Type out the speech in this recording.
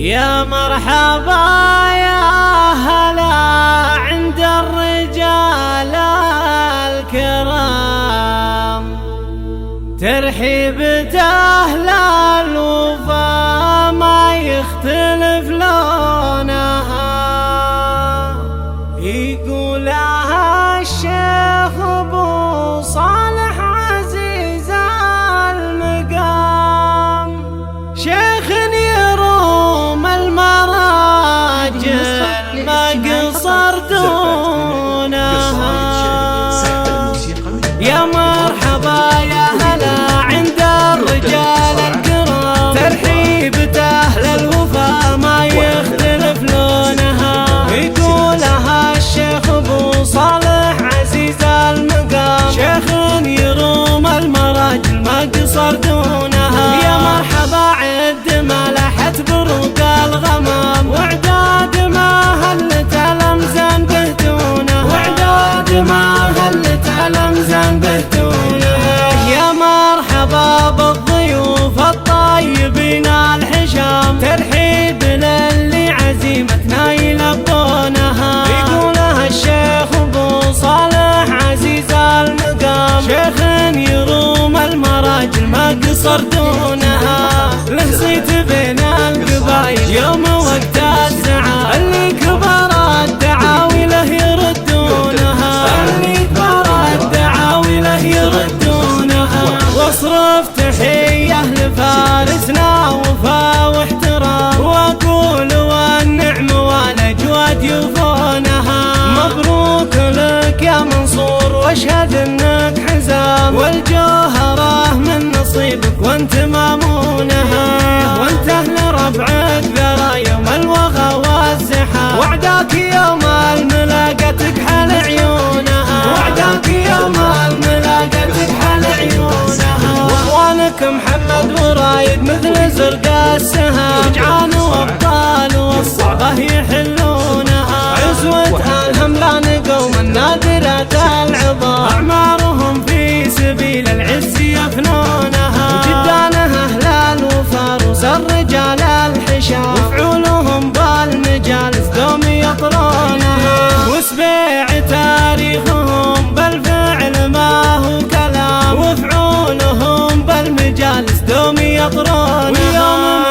يا مرحبا يا هلا عند الرجال الكرام، ترحيب أهل الوفا ما يختلف لونها. يقولها الشيخ أبو صالح عزيز المقام، شيخ يروم المراجل ما قصر دونها. يا مرحبا يا هلا عند الرجال الكرام، ترحيب أهل الوفا ما يختلف لونها. يقولها الشيخ أبو صالح عزيز المقام، شيخ يروم المراجل ما قصر دونها. يا مرحبا عد ما لحت بروق الغمام، وعداد ما هلت الأمزان بهتونها، وعداد ما هلت الأمزان بهتونها. يا مرحبا بالضيوف الطيبين الحشام، ترحيب للي عزيمتنا يلبونها. يقولها الشيخ أبو صالح عزيز المقام، شيخ يروم المراجل ما قصر دونها. له صيت بين القبايل يوم وقت الزعاء، اللي كبر الدعاوي له يردونها، اللي كبر الدعاوي له يردونها. واصرف تحية لفارسنا وفا واحترام، واقول والنعم والاجواد يوفونها. مبروك لك يا منصور واشهد انك حزام، والجوهرة من نصيبك وانت مامونها. وانت اهل ربعك ذرا يوم الوغى والزحام، وعداك يوم الملاقة تكحل عيونها، وعداك يوم الملاقة تكحل عيونها. واخوانك محمد ورايد مثل زرقاء السهام، شجعان وابطال والصعبة يحلونها. عزوة آلهم لا نقوا من نادرة العظام، أعمارهم في سبيل العز يفنونها. جدانها أهل الوفا روس الرجال الحشام، وفعولهم بالمجالس دوم يطرونها. وسبيع تاريخهم بالفعل ما هو كلام، وفعولهم بالمجالس دوم يطرونها.